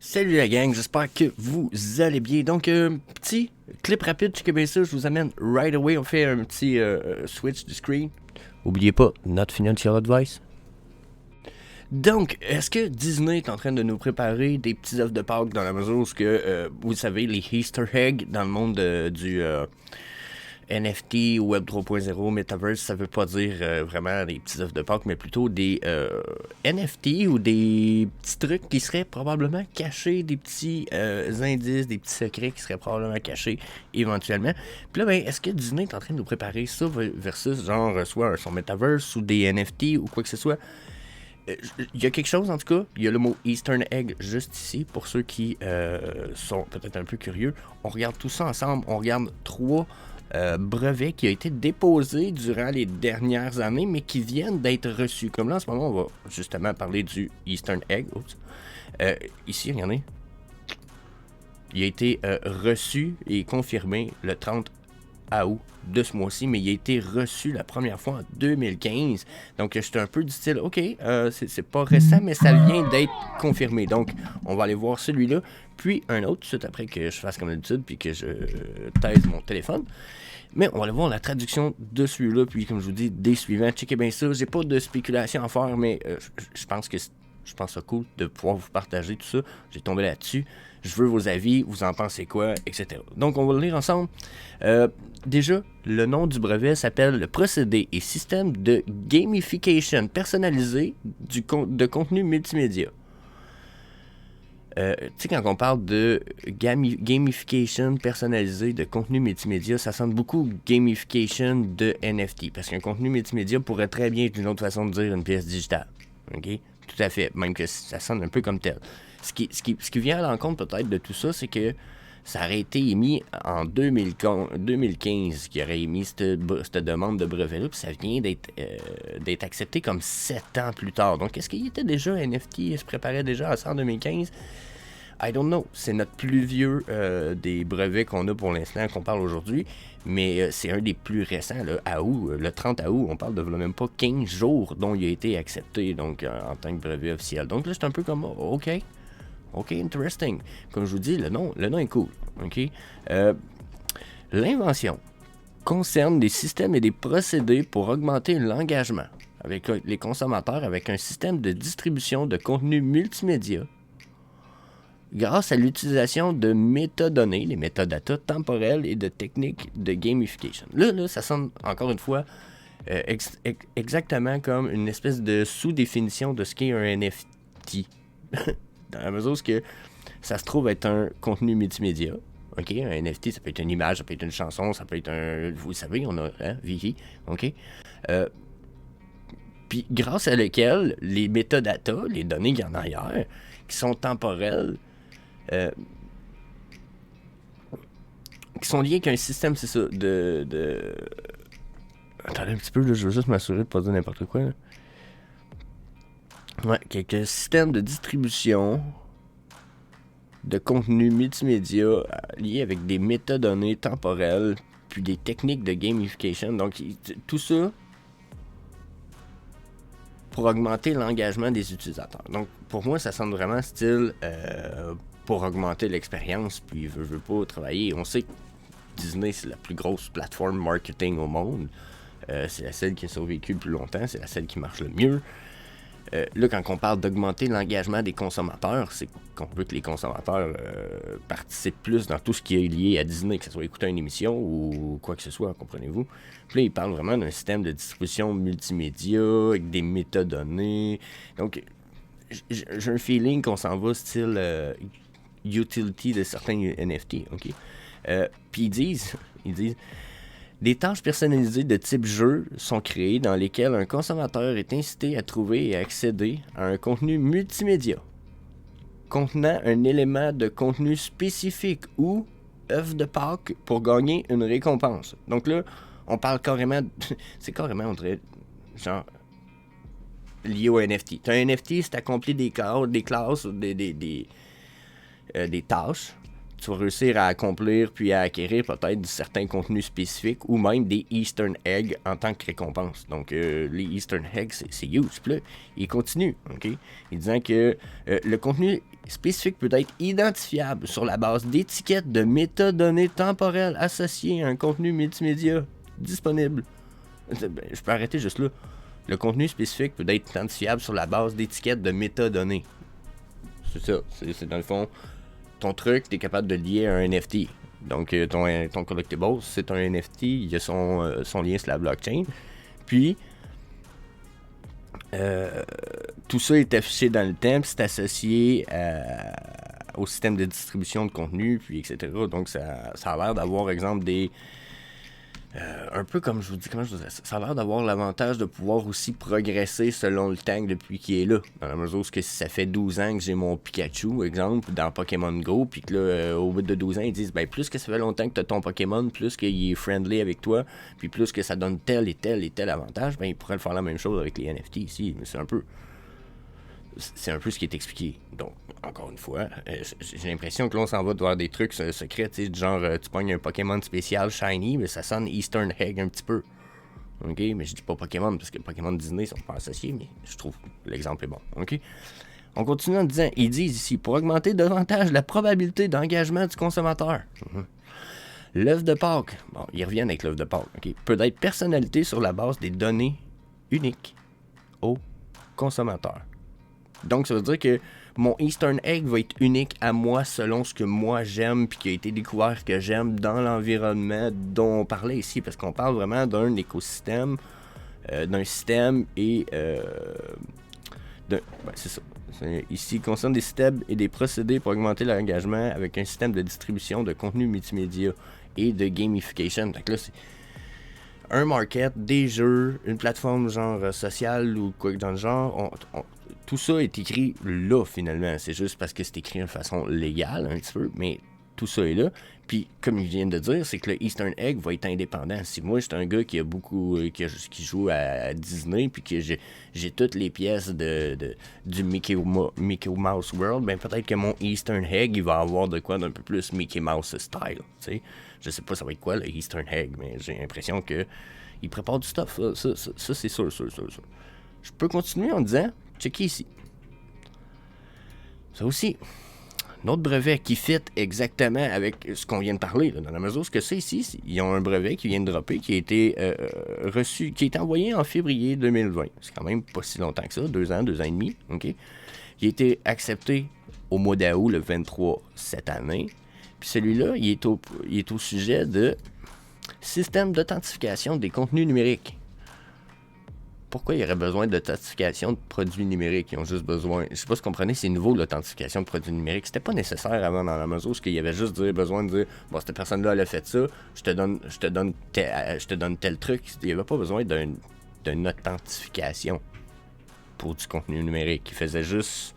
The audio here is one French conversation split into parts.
Salut la gang, j'espère que vous allez bien. Donc, petit clip rapide, checkez bien ça, je vous amène right away. On fait un petit switch du screen. Oubliez pas, not financial advice. Donc, est-ce que Disney est en train de nous préparer des petits œufs de Pâques dans la mesure où, vous savez, les Easter eggs dans le monde du NFT, Web 3.0, Metaverse, ça veut pas dire vraiment des petits œufs de Pâques, mais plutôt des NFT ou des petits trucs qui seraient probablement cachés, des petits indices, des petits secrets qui seraient probablement cachés éventuellement. Puis là, ben, est-ce que Disney est en train de nous préparer ça versus genre soit son Metaverse ou des NFT ou quoi que ce soit? Il y a quelque chose en tout cas, il y a le mot Eastern Egg juste ici pour ceux qui sont peut-être un peu curieux. On regarde tout ça ensemble, on regarde trois brevets qui ont été déposés durant les dernières années mais qui viennent d'être reçus. Comme là en ce moment on va justement parler du Eastern Egg. Ici regardez, il a été reçu et confirmé le 30 août de ce mois-ci, mais il a été reçu la première fois en 2015. Donc, j'étais un peu du style, OK, c'est pas récent, mais ça vient d'être confirmé. Donc, on va aller voir celui-là, puis un autre, tout de suite après que je fasse comme d'habitude, puis que je taise mon téléphone. Mais on va aller voir la traduction de celui-là, puis comme je vous dis, des suivants. Checkez bien ça. J'ai pas de spéculation à faire, mais je pense que je pense ça cool de pouvoir vous partager tout ça. J'ai tombé là-dessus. Je veux vos avis, vous en pensez quoi, etc. Donc, on va le lire ensemble. Déjà, le nom du brevet s'appelle le procédé et système de gamification personnalisé de contenu multimédia. Tu sais, quand on parle de gamification personnalisé de contenu multimédia, ça sonne beaucoup gamification de NFT. Parce qu'un contenu multimédia pourrait très bien être une autre façon de dire une pièce digitale. OK? Tout à fait. Même que ça sonne un peu comme tel. Ce qui vient à l'encontre peut-être de tout ça, c'est que ça aurait été émis en 2015 qui aurait émis cette demande de brevet-là, puis ça vient d'être accepté comme 7 ans plus tard. Donc, est-ce qu'il était déjà NFT et se préparait déjà à ça en 2015? I don't know. C'est notre plus vieux des brevets qu'on a pour l'instant, qu'on parle aujourd'hui, mais c'est un des plus récents, là, à août, le 30 août, on parle de même pas 15 jours dont il a été accepté donc en tant que brevet officiel. Donc là, c'est un peu comme, OK, interesting. Comme je vous dis, le nom est cool. OK? L'invention concerne des systèmes et des procédés pour augmenter l'engagement avec les consommateurs avec un système de distribution de contenu multimédia grâce à l'utilisation de métadonnées, les métadatas temporels et de techniques de gamification. Là, ça sonne encore une fois exactement comme une espèce de sous-définition de ce qu'est un NFT. Dans la mesure où ça se trouve être un contenu multimédia. OK, un NFT, ça peut être une image, ça peut être une chanson, ça peut être un... Vous savez, on a Vivi, OK? Puis grâce à lequel les métadatas, les données qu'il y en a ailleurs, qui sont temporelles, qui sont liés avec un système, c'est ça, Attendez un petit peu, là, je veux juste m'assurer de pas dire n'importe quoi. Là. Ouais, quelques systèmes de distribution de contenu multimédia liés avec des métadonnées temporelles, puis des techniques de gamification. Donc, tout ça pour augmenter l'engagement des utilisateurs. Donc, pour moi, ça semble vraiment style pour augmenter l'expérience, puis veut pas travailler. On sait que Disney, c'est la plus grosse plateforme marketing au monde. C'est la seule qui a survécu le plus longtemps, c'est la seule qui marche le mieux. Là, quand on parle d'augmenter l'engagement des consommateurs, c'est qu'on veut que les consommateurs participent plus dans tout ce qui est lié à Disney, que ce soit écouter une émission ou quoi que ce soit, comprenez-vous. Puis là, ils parlent vraiment d'un système de distribution multimédia avec des métadonnées. Donc, j'ai un feeling qu'on s'en va style utility de certains NFT, OK? Puis ils disent... Des tâches personnalisées de type jeu sont créées dans lesquelles un consommateur est incité à trouver et à accéder à un contenu multimédia contenant un élément de contenu spécifique ou œuvre de Pâques pour gagner une récompense. Donc là, on parle carrément... c'est carrément, on dirait, genre, lié au NFT. Tu as un NFT, c'est accompli des classes, des tâches. Tu vas réussir à accomplir puis à acquérir peut-être certains contenus spécifiques ou même des Eastern Eggs en tant que récompense. Donc, les Eastern Eggs, c'est huge. Puis là, il continue, OK? Il disant que le contenu spécifique peut être identifiable sur la base d'étiquettes de métadonnées temporelles associées à un contenu multimédia disponible. Je peux arrêter juste là. Le contenu spécifique peut être identifiable sur la base d'étiquettes de métadonnées. C'est ça. C'est dans le fond, ton truc, tu es capable de le lier à un NFT. Donc, ton collectible, c'est un NFT, il y a son lien sur la blockchain. Puis, tout ça est affiché dans le temps, puis c'est associé au système de distribution de contenu, puis etc. Donc, ça a l'air d'avoir, exemple, des... un peu comme je vous dis, ça a l'air d'avoir l'avantage de pouvoir aussi progresser selon le temps depuis qu'il est là. Dans la mesure où si ça fait 12 ans que j'ai mon Pikachu, exemple, dans Pokémon Go, puis que là, au bout de 12 ans, ils disent, ben plus que ça fait longtemps que tu as ton Pokémon, plus qu'il est friendly avec toi, puis plus que ça donne tel et tel et tel avantage, ben ils pourraient faire la même chose avec les NFT ici. Mais c'est un peu ce qui est expliqué. Donc, encore une fois, j'ai l'impression que là, on s'en va de voir des trucs secrets, tu sais, du genre, tu pognes un Pokémon spécial Shiny, mais ça sonne Eastern Egg un petit peu. OK? Mais je dis pas Pokémon, parce que Pokémon Disney sont pas associés, mais je trouve que l'exemple est bon. OK? On continue en disant, ils disent ici, pour augmenter davantage la probabilité d'engagement du consommateur. L'œuf de Pâques, bon, ils reviennent avec l'œuf de Pâques, OK? Peut être personnalisé sur la base des données uniques au consommateur. Donc, ça veut dire que mon Eastern Egg va être unique à moi selon ce que moi j'aime puis qui a été découvert que j'aime dans l'environnement dont on parlait ici. Parce qu'on parle vraiment d'un écosystème, d'un système et... c'est ça. Ici, il concerne des systèmes et des procédés pour augmenter l'engagement avec un système de distribution de contenu multimédia et de gamification. Donc là, c'est un market, des jeux, une plateforme genre sociale ou quoi que dans le genre. Tout ça est écrit là, finalement. C'est juste parce que c'est écrit de façon légale, un petit peu, mais tout ça est là. Puis, comme ils viennent de dire, c'est que le Eastern Egg va être indépendant. Si moi, je suis un gars qui a beaucoup, qui joue à Disney, puis que j'ai toutes les pièces du Mickey Mouse World, ben peut-être que mon Eastern Egg, il va avoir de quoi d'un peu plus Mickey Mouse style, tu sais. Je sais pas ça va être quoi, le Eastern Egg, mais j'ai l'impression que il prépare du stuff. Ça c'est sûr. Je peux continuer en disant, checkez ici. Ça aussi, un autre brevet qui fit exactement avec ce qu'on vient de parler, là, dans la mesure où ce que c'est ici, ils ont un brevet qui vient de dropper, qui a été reçu, qui a été envoyé en février 2020. C'est quand même pas si longtemps que ça, 2 ans et demi, ok? Il a été accepté au mois d'août, le 23 cette année. Puis celui-là, il est au sujet de système d'authentification des contenus numériques. Pourquoi il y aurait besoin d'authentification de produits numériques? Ils ont juste besoin... Je sais pas si vous comprenez, c'est nouveau l'authentification de produits numériques. C'était pas nécessaire avant dans la mesure où il y avait juste besoin de dire bon, cette personne-là, elle a fait ça, je te donne tel truc. Il n'y avait pas besoin d'une authentification pour du contenu numérique. Il faisait juste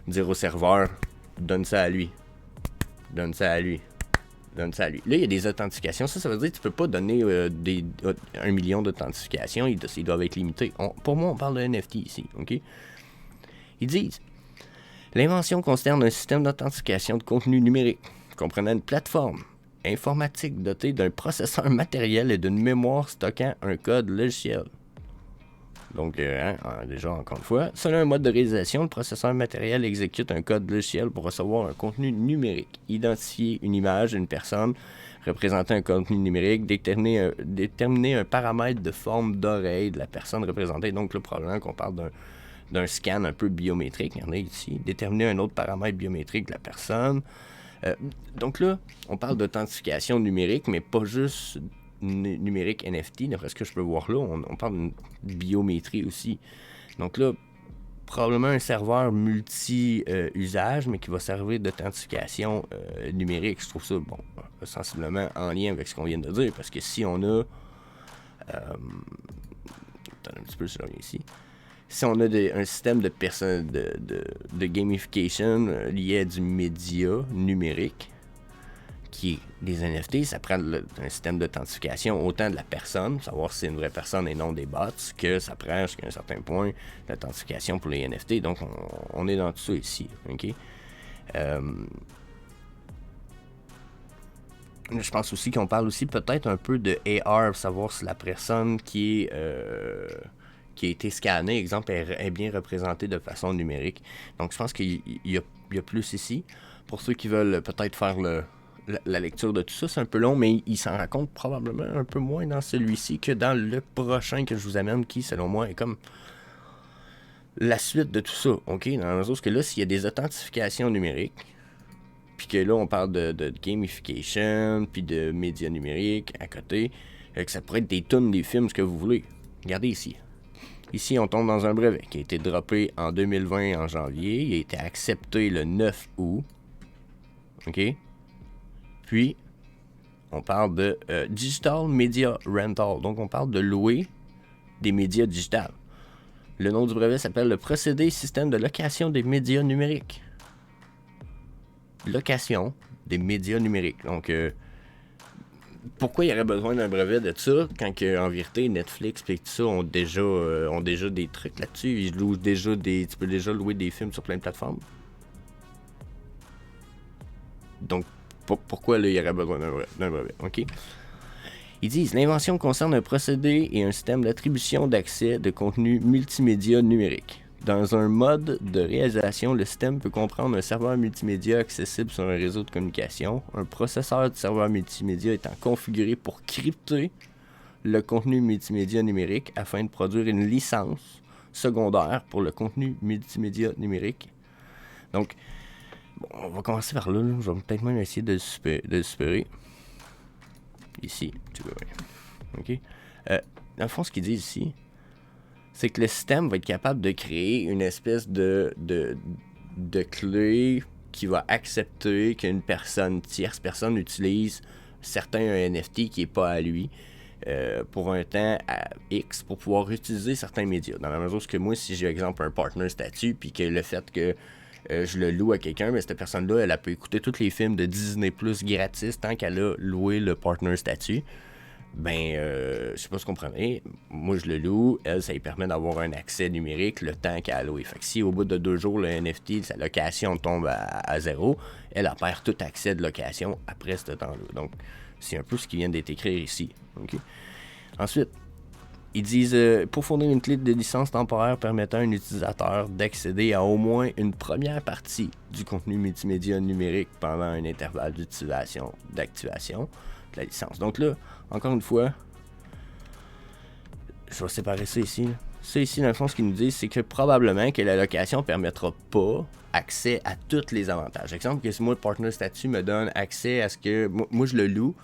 dire au serveur donne ça à lui. Donne ça à lui. Là, il y a des authentifications. Ça veut dire que tu peux pas donner 1 million d'authentifications. Ils doivent être limités. Pour moi, on parle de NFT ici. OK? Ils disent l'invention concerne un système d'authentification de contenu numérique comprenant une plateforme informatique dotée d'un processeur matériel et d'une mémoire stockant un code logiciel. Donc, déjà, encore une fois, selon un mode de réalisation, le processeur matériel exécute un code logiciel pour recevoir un contenu numérique, identifier une image d'une personne, représenter un contenu numérique, déterminer un paramètre de forme d'oreille de la personne représentée. Donc, là, probablement qu'on parle d'un scan un peu biométrique, il y en a ici, déterminer un autre paramètre biométrique de la personne. Donc là, on parle d'authentification numérique, mais pas juste numérique NFT, d'après ce que je peux voir là, on parle de biométrie aussi. Donc là, probablement un serveur multi-usage, mais qui va servir d'authentification numérique. Je trouve ça, bon, sensiblement en lien avec ce qu'on vient de dire, parce que si on a... attends un petit peu, je reviens ici. Si on a un système de gamification lié à du média numérique, qui est des NFT, ça prend un système d'authentification autant de la personne, savoir si c'est une vraie personne et non des bots, que ça prend jusqu'à un certain point l'authentification pour les NFT. Donc, on est dans tout ça ici. OK? Je pense aussi qu'on parle aussi peut-être un peu de AR, savoir si la personne qui qui a été scanné, exemple, est bien représenté de façon numérique. Donc, je pense qu'il y a plus ici. Pour ceux qui veulent peut-être faire la lecture de tout ça, c'est un peu long, mais il s'en raconte probablement un peu moins dans celui-ci que dans le prochain que je vous amène, qui, selon moi, est comme la suite de tout ça, ok? Dans le sens que là, s'il y a des authentifications numériques, puis que là, on parle de gamification, puis de médias numériques à côté, que ça pourrait être des tonnes, des films, ce que vous voulez. Regardez ici. Ici, on tombe dans un brevet qui a été droppé en 2020 en janvier. Il a été accepté le 9 août. OK? Puis, on parle de Digital Media Rental. Donc, on parle de louer des médias digitales. Le nom du brevet s'appelle le procédé système de location des médias numériques. Location des médias numériques. Donc, pourquoi il y aurait besoin d'un brevet de ça quand en vérité Netflix et tout ça ont déjà des trucs là-dessus. Ils louent déjà tu peux déjà louer des films sur plein de plateformes. Donc pourquoi là il y aurait besoin d'un brevet, ok? Ils disent l'invention concerne un procédé et un système d'attribution d'accès de contenu multimédia numérique. Dans un mode de réalisation, le système peut comprendre un serveur multimédia accessible sur un réseau de communication, un processeur du serveur multimédia étant configuré pour crypter le contenu multimédia numérique afin de produire une licence secondaire pour le contenu multimédia numérique. Donc, bon, on va commencer par là. Je vais peut-être même essayer de le supérer. Ici, tu vois. OK. Dans le fond, ce qu'ils disent ici, c'est que le système va être capable de créer une espèce de clé qui va accepter qu'une tierce personne utilise certains NFT qui n'est pas à lui pour un temps à X pour pouvoir utiliser certains médias. Dans la mesure où moi, si j'ai exemple un partner statut, puis que le fait que je le loue à quelqu'un, mais cette personne-là, elle peut écouter tous les films de Disney Plus gratis tant qu'elle a loué le partner statut. Ben, je sais pas si vous comprenez. Moi, je le loue. Elle, ça lui permet d'avoir un accès numérique le temps qu'elle a loué. Fait que si au bout de 2 jours, le NFT, sa location tombe à zéro, elle perd tout accès de location après ce temps-là. Donc, c'est un peu ce qui vient d'être écrit ici. Okay? Ensuite, ils disent pour fournir une clé de licence temporaire permettant à un utilisateur d'accéder à au moins une première partie du contenu multimédia numérique pendant un intervalle d'activation de la licence. Donc là, encore une fois, je vais séparer ça ici. Ça ici, dans le fond, ce qu'ils nous disent, c'est que probablement que la location ne permettra pas accès à tous les avantages. Exemple, que si moi, le partner statut me donne accès à ce que... Moi je le loue,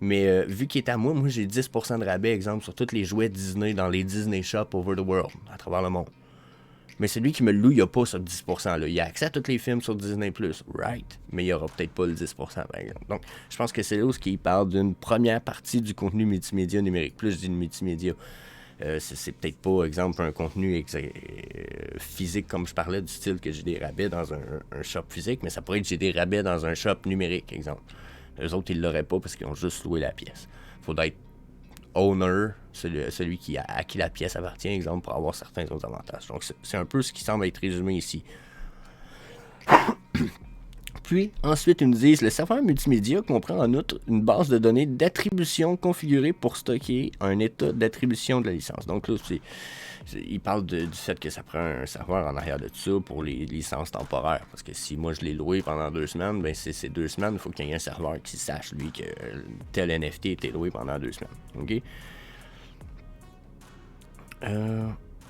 mais vu qu'il est à moi, j'ai 10% de rabais, exemple, sur tous les jouets Disney dans les Disney Shops over the world, à travers le monde. Mais celui qui me le loue, il n'a pas ce 10%-là. Il a accès à tous les films sur Disney+, right? Mais il n'y aura peut-être pas le 10%, par exemple. Donc, je pense que c'est là où il parle d'une première partie du contenu multimédia numérique. Plus je dis multimédia. C'est peut-être pas, exemple, un contenu physique, comme je parlais, du style que j'ai des rabais dans un shop physique, mais ça pourrait être j'ai des rabais dans un shop numérique, exemple. Eux autres, ils l'auraient pas parce qu'ils ont juste loué la pièce. Il faudrait être owner, celui à qui la pièce appartient, exemple, pour avoir certains autres avantages. Donc, c'est un peu ce qui semble être résumé ici. Puis, ensuite, ils nous disent le serveur multimédia comprend en outre une base de données d'attribution configurée pour stocker un état d'attribution de la licence. Donc là, ils parlent du fait que ça prend un serveur en arrière de tout ça pour les licences temporaires. Parce que si moi je l'ai loué pendant 2 semaines, ben ces 2 semaines, il faut qu'il y ait un serveur qui sache, lui, que tel NFT a été loué pendant 2 semaines. OK?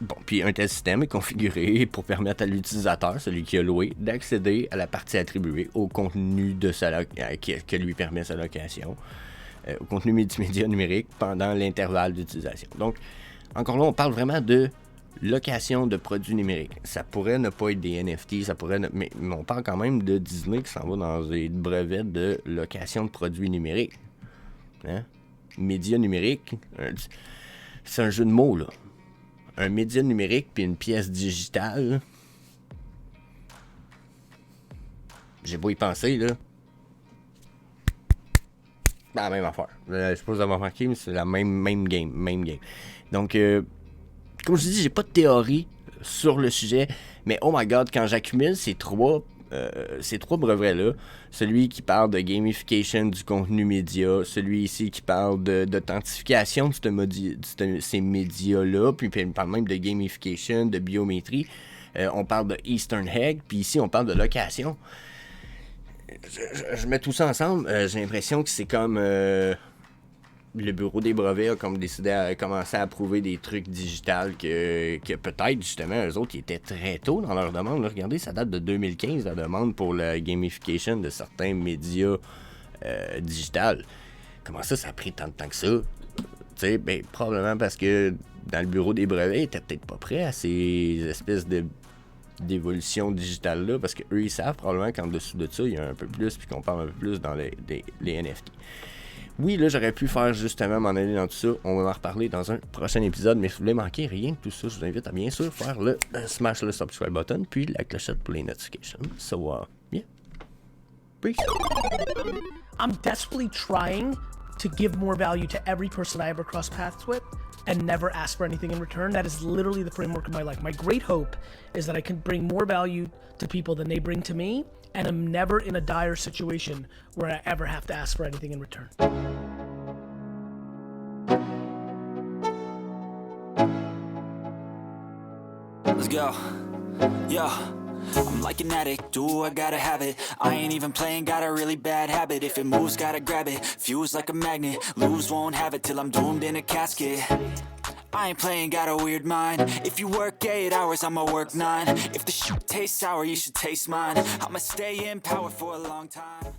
Bon, puis un tel système est configuré pour permettre à l'utilisateur, celui qui a loué, d'accéder à la partie attribuée au contenu que lui permet sa location, au contenu multimédia numérique pendant l'intervalle d'utilisation. Donc, encore là, on parle vraiment de location de produits numériques. Ça pourrait ne pas être des NFT, mais on parle quand même de Disney qui s'en va dans des brevets de location de produits numériques. Hein? Média numérique, c'est un jeu de mots, là. Un média numérique puis une pièce digitale. J'ai beau y penser, là. C'est la même affaire. Je sais pas si vous avez remarqué, mais c'est la même game. Donc, comme je dis, j'ai pas de théorie sur le sujet, mais oh my god, quand j'accumule ces 3 ces 3 brevets-là. Celui qui parle de gamification du contenu média, celui ici qui parle d'authentification de ces médias-là, puis il parle même de gamification, de biométrie. On parle de Eastern Egg, puis ici on parle de location. Je mets tout ça ensemble, j'ai l'impression que c'est comme... le bureau des brevets a comme décidé à commencer à approuver des trucs digitales que peut-être, justement, eux autres, ils étaient très tôt dans leur demande. Là, regardez, ça date de 2015, la demande pour la gamification de certains médias digitales. Comment ça a pris tant de temps que ça? Tu sais, ben, probablement parce que dans le bureau des brevets, ils étaient peut-être pas prêts à ces espèces d'évolution digitale-là, parce qu'eux, ils savent probablement qu'en dessous de ça, il y a un peu plus, puis qu'on parle un peu plus dans les NFT. Oui, là, j'aurais pu faire justement m'en aller dans tout ça. On va en reparler dans un prochain épisode, mais si vous voulez manquer rien de tout ça, je vous invite à bien sûr faire le smash le subscribe button, puis la clochette pour les notifications. So, yeah. Peace. I'm desperately trying to give more value to every person I ever cross paths with and never ask for anything in return. That is literally the framework of my life. My great hope is that I can bring more value to people than they bring to me, and I'm never in a dire situation where I ever have to ask for anything in return. Let's go. Yeah. I'm like an addict, do I gotta have it. I ain't even playing, got a really bad habit. If it moves, gotta grab it. Fuse like a magnet, lose, won't have it till I'm doomed in a casket. I ain't playing, got a weird mind. If you work 8 hours, I'ma work 9. If the shoot tastes sour, you should taste mine. I'ma stay in power for a long time.